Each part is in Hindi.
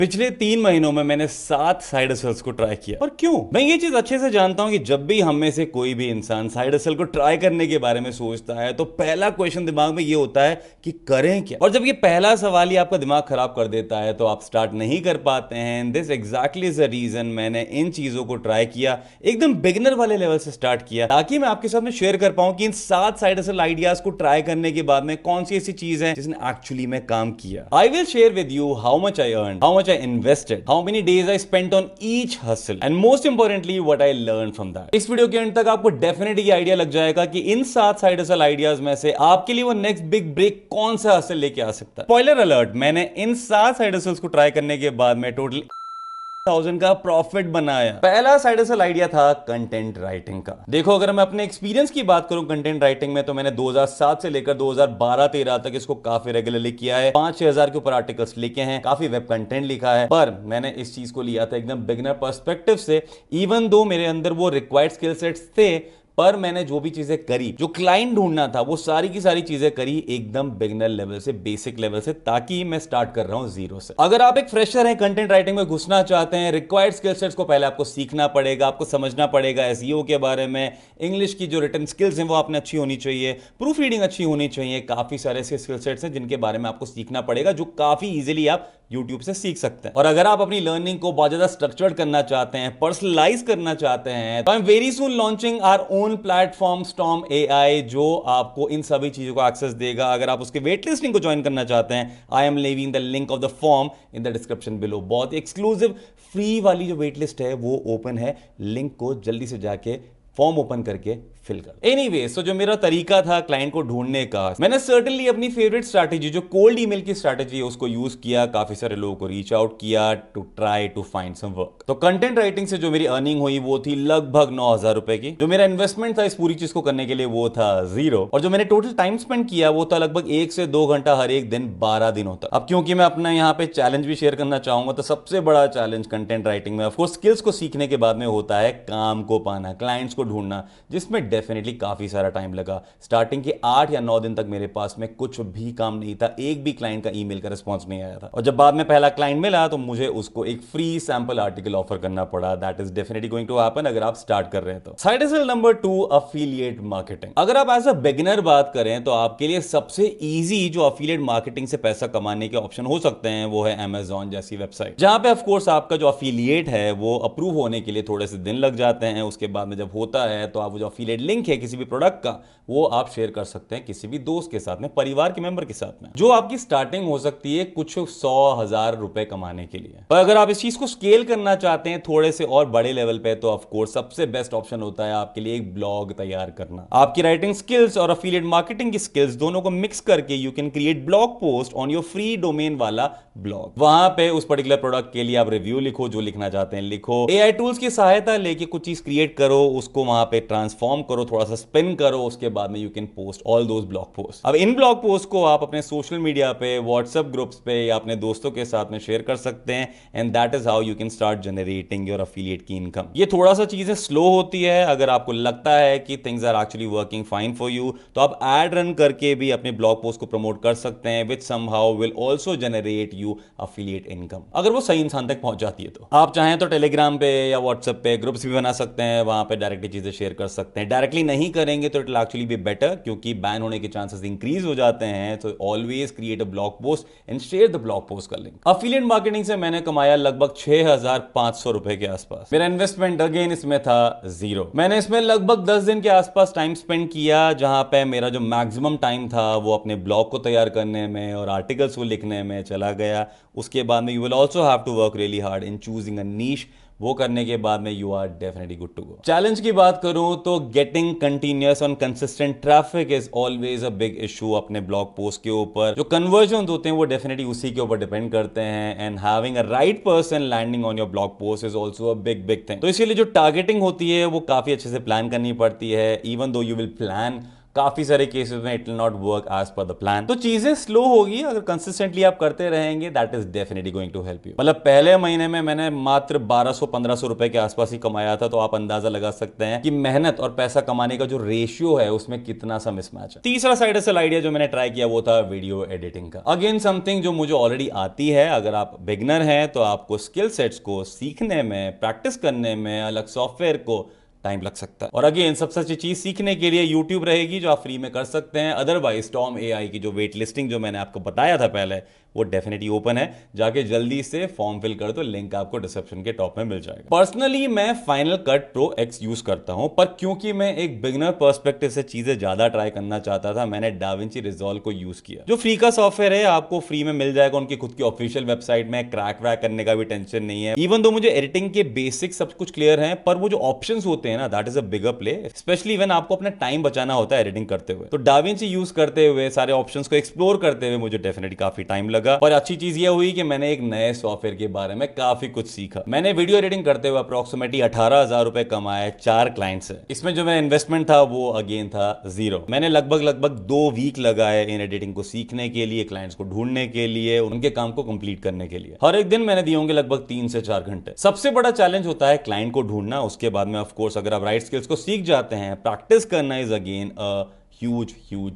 पिछले 3 महीनों में मैंने 7 साइड हसल्स को ट्राई किया। और क्यों? मैं ये चीज अच्छे से जानता हूं कि जब भी हम में से कोई भी इंसान साइड हसल को ट्राई करने के बारे में सोचता है तो पहला क्वेश्चन दिमाग में ये होता है कि करें क्या। और जब ये पहला सवाल ही आपका दिमाग खराब कर देता है तो आप स्टार्ट नहीं कर पाते हैं। This exactly is the reason मैंने इन चीजों को ट्राई किया, एकदम बिगिनर वाले लेवल से स्टार्ट किया, ताकि मैं आपके साथ में शेयर कर पाऊं कि इन 7 साइड हसल आइडियाज को ट्राई करने के बाद में कौन सी ऐसी चीज है जिसने एक्चुअली में काम किया। I will share with you how much I earn, how much I invested, how many days I spent on each hustle, and most importantly what I learned from that। इस वीडियो के अंत तक आपको डेफिनेटली आइडिया लग जाएगा कि इन 7 साइड हसल आइडियाज में से आपके लिए वो नेक्स्ट बिग ब्रेक कौन सा हसल लेके आ सकता है। स्पॉइलर अलर्ट, मैंने इन 7 साइड हसल्स को ट्राई करने के बाद में टोटल 1000 का प्रॉफिट बनाया। पहला साइड हसल आइडिया था कंटेंट राइटिंग का। देखो, अगर मैं अपने एक्सपीरियंस की बात करूं कंटेंट राइटिंग में, तो मैंने 2007 से लेकर 2012-13 तक इसको काफी रेगुलरली किया है। 5-6 हजार के ऊपर आर्टिकल्स लिखे हैं, काफी वेब कंटेंट लिखा है। पर मैंने इस चीज को लिया था एकदम बिगिनर पर्सपेक्टिव से। इवन दो मेरे अंदर वो रिक्वायर्ड स्किल सेट्स थे, पर मैंने जो भी चीजें करी, जो क्लाइंट ढूंढना था, वो सारी की सारी चीजें करी एकदम बिगिनर लेवल से, बेसिक लेवल से, ताकि मैं स्टार्ट कर रहा हूं जीरो से। अगर आप एक फ्रेशर हैं, कंटेंट राइटिंग में घुसना चाहते हैं, रिक्वायर्ड स्किल सेट्स को पहले आपको सीखना पड़ेगा, आपको समझना पड़ेगा एसईओ के बारे में, इंग्लिश की जो रिटन स्किल्स हैं वो आपने अच्छी होनी चाहिए, प्रूफ रीडिंग अच्छी होनी चाहिए। काफी सारे ऐसे स्किल सेट्स हैं जिनके बारे में आपको सीखना पड़ेगा, जो काफी इजीली आप YouTube से सीख सकते हैं। और अगर आप अपनी लर्निंग को बहुत ज्यादा स्ट्रक्चर्ड करना चाहते हैं, पर्सनलाइज करना चाहते हैं, तो I am very soon launching our own platform storm AI, जो आपको इन सभी चीजों को एक्सेस देगा। अगर आप उसके वेट लिस्टिंग को ज्वाइन करना चाहते हैं, I am leaving the link of the form in the description below. बहुत एक्सक्लूसिव फ्री वाली जो वेट लिस्ट है वो ओपन है, लिंक को जल्दी से जाके फॉर्म ओपन करके फिल कर। एनीवे, सो जो मेरा तरीका था क्लाइंट को ढूंढने का, मैंने सर्टेनली अपनी फेवरेट स्ट्रैटेजी जो कोल्ड ईमेल की स्ट्रैटेजी है उसको यूज किया। काफी सारे लोगों को रीच आउट किया to try to find some work. तो कंटेंट राइटिंग से जो मेरी अर्निंग हुई वो थी लगभग 9,000 रुपए की। जो मेरा इन्वेस्टमेंट था इस पूरी चीज को करने के लिए वो था 0। और जो मैंने टोटल टाइम स्पेंड किया वो था लगभग 1 से 2 घंटा हर एक दिन, 12 दिनों तक। अब क्योंकि मैं अपना यहाँ पे चैलेंज भी शेयर करना चाहूंगा, तो सबसे बड़ा चैलेंज कंटेंट राइटिंग में ऑफकोर्स स्किल्स को सीखने के बाद में होता है काम को पाना, क्लाइंट्स को ढूंढना, जिसमें डेफिनेटली काफी सारा टाइम लगा। स्टार्टिंग के 8 या 9 दिन तक मेरे पास में कुछ भी काम नहीं था, एक भी क्लाइंट का ईमेल का रिस्पांस नहीं आया था। और जब बाद में पहला क्लाइंट मिला तो मुझे उसको एक फ्री सैंपल आर्टिकल ऑफर करना पड़ा। That is definitely going to happen अगर आप स्टार्ट कर रहे हैं तो। Side hustle number 2, affiliate marketing. अगर आप एज अ बिगिनर बात करें तो आपके लिए सबसे इजी जो अफिलिएट मार्केटिंग से पैसा कमाने के ऑप्शन हो सकते हैं वो है Amazon जैसी वेबसाइट, जहां पे ऑफ कोर्स आपका जो अफिलिएट है वो अप्रूव होने के लिए थोड़े से दिन लग जाते हैं। उसके बाद में जब होता है तो आप वो जो अफिलिएट लिंक है किसी भी प्रोडक्ट का, वो आप शेयर कर सकते हैं किसी भी दोस्त के साथ में, परिवार के मेंबर के साथ में, जो आपकी स्टार्टिंग हो सकती है कुछ 100,000 रुपए कमाने के लिए। पर अगर आप इस चीज को स्केल करना चाहते हैं थोड़े से और बड़े लेवल पे, तो ऑफ कोर्स सबसे बेस्ट ऑप्शन होता है आपके लिए एक ब्लॉग तैयार करना। आपकी राइटिंग स्किल्स और अफिलिएट मार्केटिंग की स्किल्स दोनों को मिक्स करके you can create blog post on your free domain वाला ब्लॉग। वहां पे उस पर्टिकुलर प्रोडक्ट के लिए आप रिव्यू लिखो, जो लिखना चाहते हैं लिखो, एआई टूल्स की सहायता लेके कुछ चीज क्रिएट करो, उसको वहां पे ट्रांसफॉर्म करो, थोड़ा सा स्पिन करो, उसके बाद में you can post all those blog post. अब इन ब्लॉग पोस्ट को आप अपने सोशल मीडिया पे, व्हाट्सएप ग्रुप्स पे या अपने दोस्तों के साथ में शेयर कर सकते हैं, and that is how you can start generating your affiliate की इनकम। ये थोड़ा सा चीजें स्लो होती है। अगर आपको लगता है कि things are actually working fine for you, तो आप एड रन करके भी अपने ब्लॉग पोस्ट को प्रमोट कर सकते हैं, which somehow will also generate you affiliate income, अगर वो सही इंसान तक पहुंच जाती है तो। आप चाहें तो टेलीग्राम पे या व्हाट्सएप पे ग्रुप्स भी बना सकते हैं, वहां पे डायरेक्टली चीजें शेयर कर सकते हैं। डायरेक्टली नहीं करेंगे तो it will actually be better, क्योंकि बैन होने के चांसेस इंक्रीज हो जाते हैं। तो always create a blog post and share the blog post का लिंक। अफिलिएट मार्केटिंग से मैंने कमाया लगभग 6,500 रुपए के आसपास। मेरा इन्वेस्टमेंट अगेन इसमें था 0। मैंने इसमें लगभग 10 दिन के आसपास टाइम स्पेंड किया, जहां पे मेरा जो मैक्सिमम टाइम था वो अपने ब्लॉग को तैयार करने में और आर्टिकल्स को लिखने में चला गया। उसके बाद में you will also have to work really hard in choosing a niche. वो करने के बाद में you are definitely good to go. Challenge की बात करूं तो getting continuous on consistent traffic is always a big issue अपने ब्लॉग पोस्ट के ऊपर। जो कन्वर्जन होते हैं वो डेफिनेटली उसी के ऊपर डिपेंड करते हैं, and having a right person landing on your blog post is also a big big thing. तो इसीलिए जो टारगेटिंग होती है वो काफी अच्छे से प्लान करनी पड़ती है। Even though you will plan काफी सारे केसेस में it will not work as per the plan. तो चीजें स्लो होगी, अगर कंसिस्टेंटली आप करते रहेंगे that is definitely going to help you. मतलब पहले महीने में मैंने मात्र 1200-1500 रुपए के आसपास ही कमाया था, तो आप अंदाजा लगा सकते हैं कि मेहनत और पैसा कमाने का जो रेशियो है उसमें कितना सा मिसमैच है। तीसरा साइड हसल आइडिया जो मैंने ट्राई किया वो था वीडियो एडिटिंग का। अगेन समथिंग जो मुझे ऑलरेडी आती है। अगर आप बिगनर हैं तो आपको स्किल सेट्स को सीखने में, प्रैक्टिस करने में, अलग सॉफ्टवेयर को टाइम लग सकता है। और अगेन सबसे अच्छी चीज सीखने के लिए YouTube रहेगी जो आप फ्री में कर सकते हैं। अदरवाइज टॉम AI की जो वेट लिस्टिंग जो मैंने आपको बताया था पहले, वो डेफिनेटली ओपन है, जाके जल्दी से फॉर्म फिल कर दो, लिंक आपको डिस्क्रिप्शन के टॉप में मिल जाएगा। पर्सनली मैं final cut pro x use करता हूं, पर क्योंकि मैं एक बिगिनर पर्सपेक्टिव से चीजें ज्यादा ट्राई करना चाहता था, मैंने डाविंची रिजॉल्व को यूज किया, जो फ्री का सॉफ्टवेयर है, आपको फ्री में मिल जाएगा उनकी खुद की ऑफिशियल वेबसाइट में। क्रैक वैक करने का भी टेंशन नहीं है। इवन दो मुझे एडिटिंग के बेसिक सब कुछ क्लियर है, पर वो जो ऑप्शंस होते हैं ना, that is a bigger play, specially when आपको अपना टाइम बचाना होता है एडिटिंग करते हुए। तो डाविंची यूज करते हुए, सारे ऑप्शंस को एक्सप्लोर करते हुए मुझे डेफिनेटली काफी टाइम लगा। और अच्छी चीज ये हुई कि मैंने एक नए सॉफ्टवेयर के बारे में काफी कुछ सीखा। मैंने वीडियो एडिटिंग करते हुए अप्रोक्सीमेटली 18,000 रुपए कमाए 4 क्लाइंट से। इसमें जो मेरा इन्वेस्टमेंट था वो अगेन था 0। मैंने लगभग 2 वीक लगाए इन एडिटिंग को सीखने के लिए, क्लाइंट्स को ढूंढने के लिए, उनके काम को कंप्लीट करने के लिए। हर एक दिन मैंने दिए होंगे लगभग 3 से 4 घंटे। सबसे बड़ा चैलेंज होता है क्लाइंट को ढूंढना। उसके बाद में ऑफ कोर्स अगर आप राइट स्किल्स को सीख जाते हैं, प्रैक्टिस करना is again a huge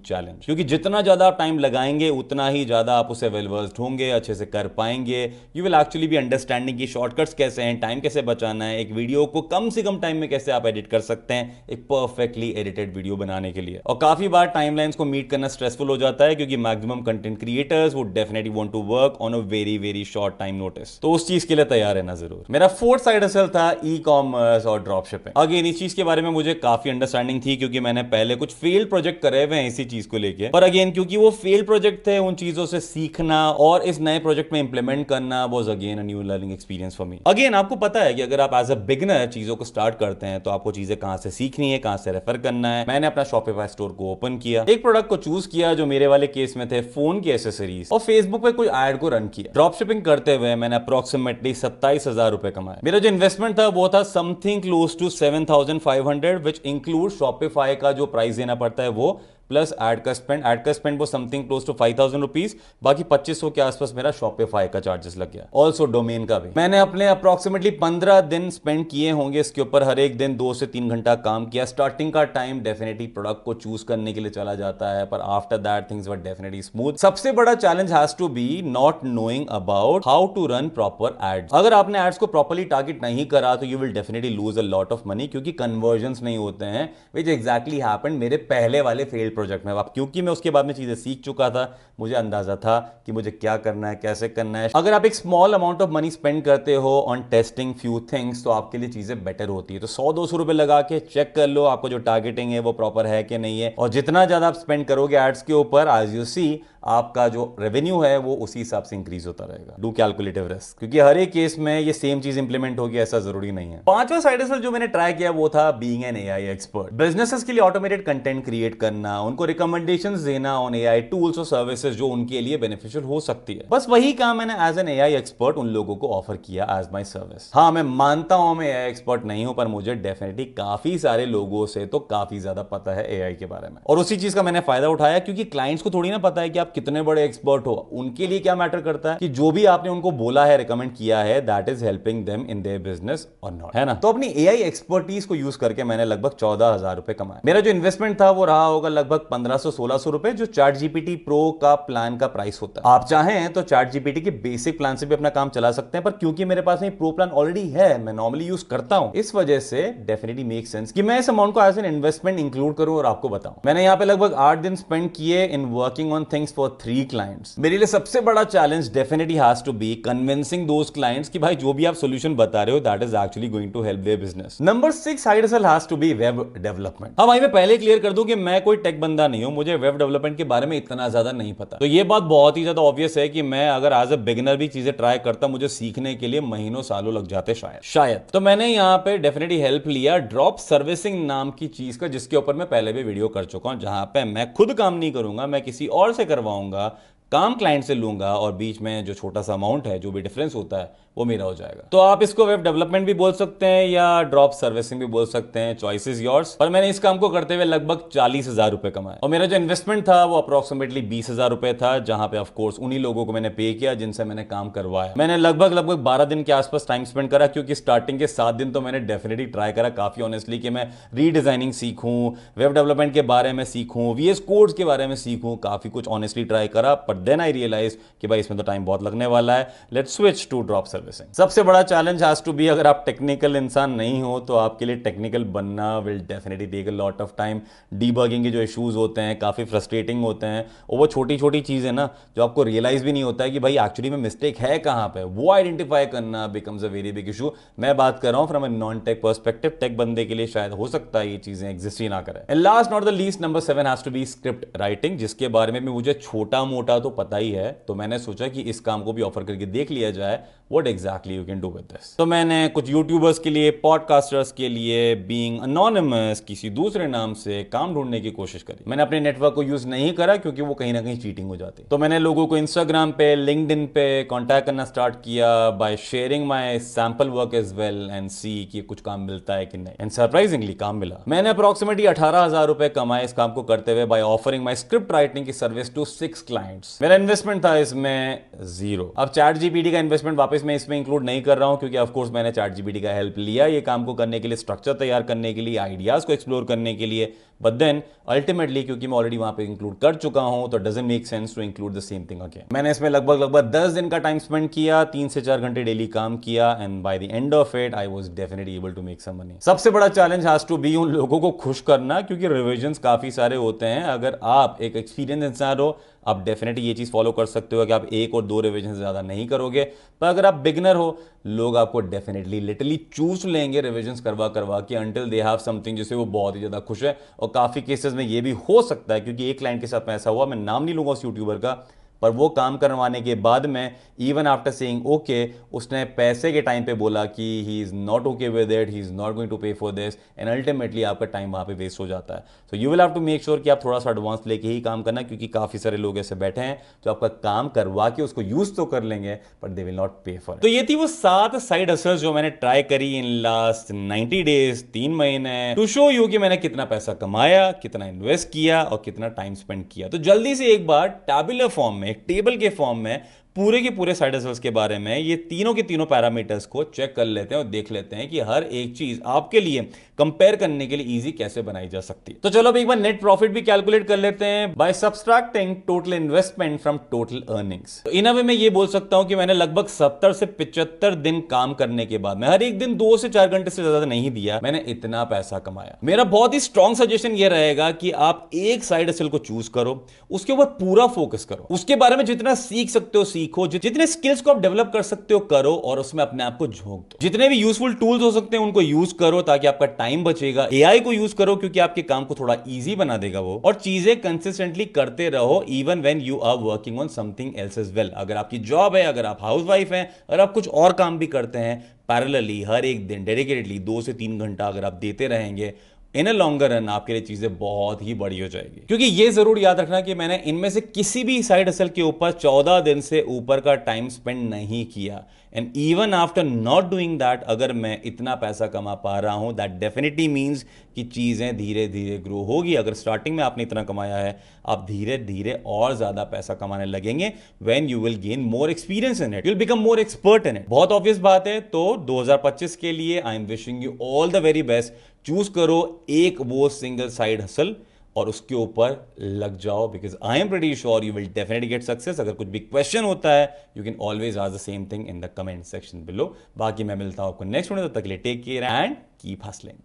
challenge, क्योंकि जितना ज्यादा आप टाइम लगाएंगे उतना ही ज्यादा आप उसे वेल वर्स्ड होंगे, अच्छे से कर पाएंगे। You will actually be understanding की शॉर्टकट्स कैसे हैं, टाइम कैसे बचाना है, एक वीडियो को कम से कम टाइम में कैसे आप एडिट कर सकते हैं एक परफेक्टली एडिटेड वीडियो बनाने के लिए। और काफी बार टाइमलाइंस को मीट करना स्ट्रेसफुल हो जाता है, क्योंकि maximum content creators would definitely want to work on a very short time notice. तो उस चीज के लिए तैयार रहना जरूर। मेरा फोर्थ साइड हसल था ई कॉमर्स और ड्रॉप शिपिंग। अगेन इस चीज के बारे में मुझे काफी अंडरस्टैंडिंग थी, क्योंकि मैंने पहले कुछ फेल्ड प्रोजेक्ट करे हुए हैं इसी चीज को लेके। पर अगेन क्योंकि वो फेल्ड प्रोजेक्ट थे, उन चीजों से सीखना और इस नए प्रोजेक्ट में इंप्लीमेंट करना was again a new learning experience for me. Again आपको पता है कि अगर आप एज अ बिगिनर चीजों को स्टार्ट करते हैं तो आपको चीजें कहां से सीखनी है, कहां से रेफर करना है। मैंने अपना शॉपिफाई स्टोर को ओपन किया, एक प्रोडक्ट को चूज किया जो मेरे वाले केस में थे फोन की एसेसरीज, और फेसबुक पे कोई एड को रन किया। ड्रॉप शिपिंग करते हुए मैंने अप्रोक्सीमेटली 27,000 रुपए कमाए। मेरा जो इन्वेस्टमेंट था वो था something close to 7,500, which include Shopify का जो प्राइस देना पड़ता है वो, प्लस एड का स्पेंड वो समथिंग क्लोज टू 5,000 रुपीज। बाकी 2500 के आसपास मेरा शॉपिफाई का चार्जेस लग गया, ऑल्सो डोमेन का भी। मैंने अपने अप्रोक्सीमेटली 15 दिन स्पेंड किए होंगे इसके ऊपर, हर एक दिन 2 से 3 घंटा काम किया। स्टार्टिंग का टाइम डेफिनेटली प्रोडक्ट को चूज करने के लिए चला जाता है, पर after that things were definitely smooth. सबसे बड़ा challenge has to be not knowing about how to run proper ads. अगर आपने एड्स को प्रॉपरली टारगेट नहीं करा तो you will definitely lose a lot of money, क्योंकि कन्वर्जन नहीं होते हैं, विच एग्जैक्टली हैपेंड मेरे पहले वाले फेल्ड प्रोजेक्ट में। अब क्योंकि मैं उसके बाद में चीजें सीख चुका था, मुझे अंदाजा था कि मुझे क्या करना है, कैसे करना है। अगर आप एक small amount of money spend करते हो ऑन टेस्टिंग फ्यू थिंग्स तो आपके लिए चीजें बेटर होती है। तो 100-200 रुपए लगा के चेक कर लो आपको जो टारगेटिंग है वो प्रॉपर है कि नहीं है, और जितना ज्यादा आप स्पेंड करोगे एड्स के ऊपर, एज यू सी आपका जो रेवेन्यू है वो उसी हिसाब से इंक्रीज होता रहेगा। डू कैलकुलेटिव रिस्क, क्योंकि हर एक केस में ये सेम चीज इंप्लीमेंट होगी ऐसा जरूरी नहीं है। पांचवा साइड हसल जो मैंने ट्राई किया वो था being an AI expert. Businesses के लिए ऑटोमेटेड कंटेंट क्रिएट करना, उनको रिकमेंडेशंस देना ऑन एआई टूल्स और सर्विसेज जो उनके लिए बेनिफिशियल हो सकती है। बस वही काम मैंने एज एन एआई एक्सपर्ट उन लोगों को ऑफर किया एज माय सर्विस। हाँ, मैं मानता हूं मैं एआई एक्सपर्ट नहीं हूं, पर मुझे डेफिनेटली काफी सारे लोगों से तो काफी ज्यादा पता है एआई के बारे में, और उसी चीज का मैंने फायदा उठाया, क्योंकि क्लाइंट्स को थोड़ी ना पता है कि आप कितने बड़े एक्सपर्ट हो। उनके लिए क्या मैटर करता है कि जो भी आपने उनको बोला है, रिकमेंड किया है, that is helping them in their business और नॉट, है ना। तो अपनी एआई एक्सपर्टीज को यूज करके मैंने लगभग 14,000 रुपए कमाए। मेरा जो इन्वेस्टमेंट था वो रहा होगा लगभग 1500-1600 रुपए, जो चैट जीपीटी प्रो का प्लान का प्राइस होता है। आप चाहें तो चैट जीपीटी के बेसिक प्लान से भी अपना काम चला सकते हैं, पर क्योंकि मेरे पास में प्रो प्लान ऑलरेडी है, मैं नॉर्मली यूज करता हूं, इस वजह से डेफिनेटली मेक सेंस कि मैं इस अमाउंट को एज एन इन्वेस्टमेंट इंक्लूड करूं और आपको बताऊं। मैंने यहां पे लगभग 8 दिन स्पेंड किए in working on things for 3 clients. मेरे लिए सबसे बड़ा challenge definitely has to be convincing those clients कि भाई जो भी आप सॉल्यूशन बता रहे हो that is actually going to help their business. Number 6 side hustle has to be web development. हाँ भाई, मैं पहले क्लियर कर दूं कि मैं कोई टेक बंदा नहीं हूं, मुझे वेब डेवलपमेंट के बारे में इतना ज्यादा नहीं पता। तो ये बात बहुत ही ज्यादा ऑब्वियस है कि मैं अगर एज अ बिगिनर भी चीजें ट्राई करता, मुझे सीखने के लिए महीनों सालों लग जाते शायद। तो मैंने यहाँ पे डेफिनेटली हेल्प लिया ड्रॉप सर्विसिंग नाम की चीज का, जिसके ऊपर मैं पहले भी वीडियो कर चुका हूं, जहां पे मैं खुद काम नहीं करूंगा, मैं किसी और से करवाऊंगा काम क्लाइंट से लूंगा और बीच में जो छोटा सा अमाउंट है, जो भी डिफरेंस होता है, वो मेरा हो जाएगा। तो आप इसको वेब डेवलपमेंट भी बोल सकते हैं या ड्रॉप सर्विसिंग भी बोल सकते हैं, चॉइस इज योर्स। पर मैंने इस काम को करते हुए लगभग 40,000 रुपए कमाए और मेरा जो इन्वेस्टमेंट था वो अप्रोक्सीमेटली 20,000 रुपए था, जहां पे ऑफ कोर्स उन्हीं लोगों को मैंने पे किया जिनसे मैंने काम करवाया। मैंने लगभग 12 दिन के आसपास टाइम स्पेंड करा, क्योंकि स्टार्टिंग के 7 दिन तो मैंने डेफिनेटली ट्राई करा काफी ऑनेस्टली कि मैं रीडिजाइनिंग सीखूं, वेब डेवलपमेंट के बारे में सीखूं, वीएस कोड्स के बारे में सीखूं, काफी कुछ ऑनेस्टली ट्राई करा। बट देन आई रियलाइज कि भाई इसमें तो टाइम बहुत लगने वाला है, let's switch to drop servicing. सबसे बड़ा चैलेंज हैज टू बी, अगर आप टेक्निकल इंसान नहीं हो तो आपके लिए टेक्निकल बनना will definitely take a lot of time. Debugging के जो इश्यूज होते हैं काफी फ्रस्ट्रेटिंग होते हैं, और वो छोटी छोटी चीजें ना जो आपको रियलाइज भी नहीं होता है कि भाई एक्चुअली में मिस्टेक है कहां पे, वो आइडेंटिफाई करना becomes a very big issue. मैं बात कर रहा हूं from a non tech perspective, tech बंदे के लिए शायद हो सकता है ये चीजें एग्जिस्ट ही ना करें। And last not the least, number 7 has to be script writing, जिसके बारे में भी मुझे छोटा मोटा तो पता ही है। तो मैंने सोचा कि इस काम को भी ऑफर करके देख लिया जाए, what exactly you can do with this. तो मैंने कुछ यूट्यूबर्स के लिए, पॉडकास्टर्स के लिए, बीइंग अनोनिमस किसी दूसरे नाम से काम ढूंढने की कोशिश करी। मैंने अपने नेटवर्क को यूज नहीं करा क्योंकि वो कहीं ना कहीं चीटिंग हो जाती। तो मैंने लोगों को इंस्टाग्राम पे, लिंक्डइन पे कांटेक्ट करना स्टार्ट किया by sharing my sample work as well and see कि कुछ काम मिलता है कि नहीं। एंड सरप्राइजिंगली काम मिला। मैंने अप्रोक्सीमेटली 18,000 रुपए कमाए इस काम को करते हुए by offering my script writing की सर्विस टू 6 क्लाइंट्स। मेरा इन्वेस्टमेंट था इसमें 0। अब चैट जीपीटी का इन्वेस्टमेंट वापस मैं इसमें इंक्लूड नहीं कर रहा हूं, क्योंकि ऑफ कोर्स मैंने चैट जीपीटी का हेल्प लिया ये काम को करने के लिए, स्ट्रक्चर तैयार करने के लिए, आइडियाज को एक्सप्लोर करने के लिए। बट देन अल्टीमेटली क्योंकि मैं ऑलरेडी वहां पे इंक्लूड कर चुका हूं, तो doesn't make sense to include the same thing again. मैंने इसमें लगभग 10 दिन का टाइम स्पेंड किया, 3 से 4 घंटे डेली काम किया, and by the end of it I was definitely able to make some money. सबसे बड़ा चैलेंज हैज टू बी उन लोगों को खुश करना, क्योंकि रिविजन्स काफी सारे होते हैं। अगर आप एक एक्सपीरियंस इंसान हो, आप डेफिनेटली ये चीज फॉलो कर सकते हो कि आप 1 और 2 रिवीजन से ज्यादा नहीं करोगे। पर अगर आप बिगनर हो, लोग आपको डेफिनेटली लिटरली चूस लेंगे रिवीजन करवा करवा के अंटिल दे हैव समथिंग जिससे वो बहुत ही ज्यादा खुश है। और काफी केसेस में ये भी हो सकता है, क्योंकि एक क्लाइंट के साथ में ऐसा हुआ, मैं नाम नहीं लूंगा उस यूट्यूबर का, पर वो काम करवाने के बाद में इवन आफ्टर सेइंग ओके, उसने पैसे के टाइम पे बोला कि he is not okay with it, he is not going to pay for this, and ultimately आपका टाइम वहां पे वेस्ट हो जाता है। So you will have to make sure कि आप थोड़ा सा एडवांस लेके ही काम करना, क्योंकि काफी सारे लोग ऐसे बैठे हैं जो आपका काम करवा के उसको यूज तो कर लेंगे बट दे विल नॉट पे फॉर इट। तो ये थी वो 7 साइड हसल्स जो मैंने ट्राई करी इन लास्ट 90 डेज, 3 महीने, टू शो यू कि मैंने कितना पैसा कमाया, कितना इन्वेस्ट किया और कितना टाइम स्पेंड किया। तो जल्दी से एक बार टैबुलर फॉर्म में, एक टेबल के फॉर्म में पूरे के पूरे साइड हसल्स के बारे में, ये तीनों के तीनों पैरामीटर्स को चेक कर लेते हैं और देख लेते हैं कि हर एक चीज आपके लिए कंपेयर करने के लिए इजी कैसे बनाई जा सकती है। तो चलो अब एक बार नेट प्रॉफिट भी कैलकुलेट कर लेते हैं by subtracting total investment from total earnings. तो इन वे मैं ये बोल सकता हूं कि मैंने लगभग 70 से 75 दिन काम करने के बाद, मैं हर एक दिन 2 से 4 घंटे से ज्यादा नहीं दिया, मैंने इतना पैसा कमाया। मेरा बहुत ही स्ट्रॉन्ग सजेशन ये रहेगा कि आप एक साइड हसल को चूज करो, उसके ऊपर पूरा फोकस करो, उसके बारे में जितना सीख सकते हो सीखो, जितने स्किल्स को आप डेवलप कर सकते हो करो, और उसमें अपने आप को झोंक दो। जितने भी यूजफुल टूल्स हो सकते हैं उनको यूज करो ताकि आपका टाइम बचेगा। एआई को यूज करो क्योंकि आपके काम को थोड़ा इजी बना देगा वो, और चीजें कंसिस्टेंटली करते रहो even when you are working on something else as well. अगर आपकी जॉब है, अगर आप हाउसवाइफ हैं, अगर आप कुछ और काम भी करते हैं पैरेलली, हर एक दिन डेडिकेटेडली 2 से 3 घंटा अगर आप देते रहेंगे, इन अ लॉन्गर रन आपके लिए चीजें बहुत ही बड़ी हो जाएगी। क्योंकि ये जरूर याद रखना कि मैंने इनमें से किसी भी साइड हसल के ऊपर 14 दिन से ऊपर का टाइम स्पेंड नहीं किया, and even after not doing that अगर मैं इतना पैसा कमा पा रहा हूं, दैट डेफिनेटली मीन्स कि चीजें धीरे धीरे ग्रो होगी। अगर स्टार्टिंग में आपने इतना कमाया है, आप धीरे धीरे और ज्यादा पैसा कमाने लगेंगे। When you will gain more experience in it, you will become more expert in it. बहुत ऑब्वियस बात है। तो 2025 के लिए I am wishing you all the very best. Choose करो एक वो सिंगल साइड हसल और उसके ऊपर लग जाओ, because I am pretty sure you will definitely get success. अगर कुछ भी क्वेश्चन होता है, you can always ask the same thing in the comment section below. बाकी मैं मिलता हूं आपको नेक्स्ट वीडियो, तब तक के लिए take care and keep hustling.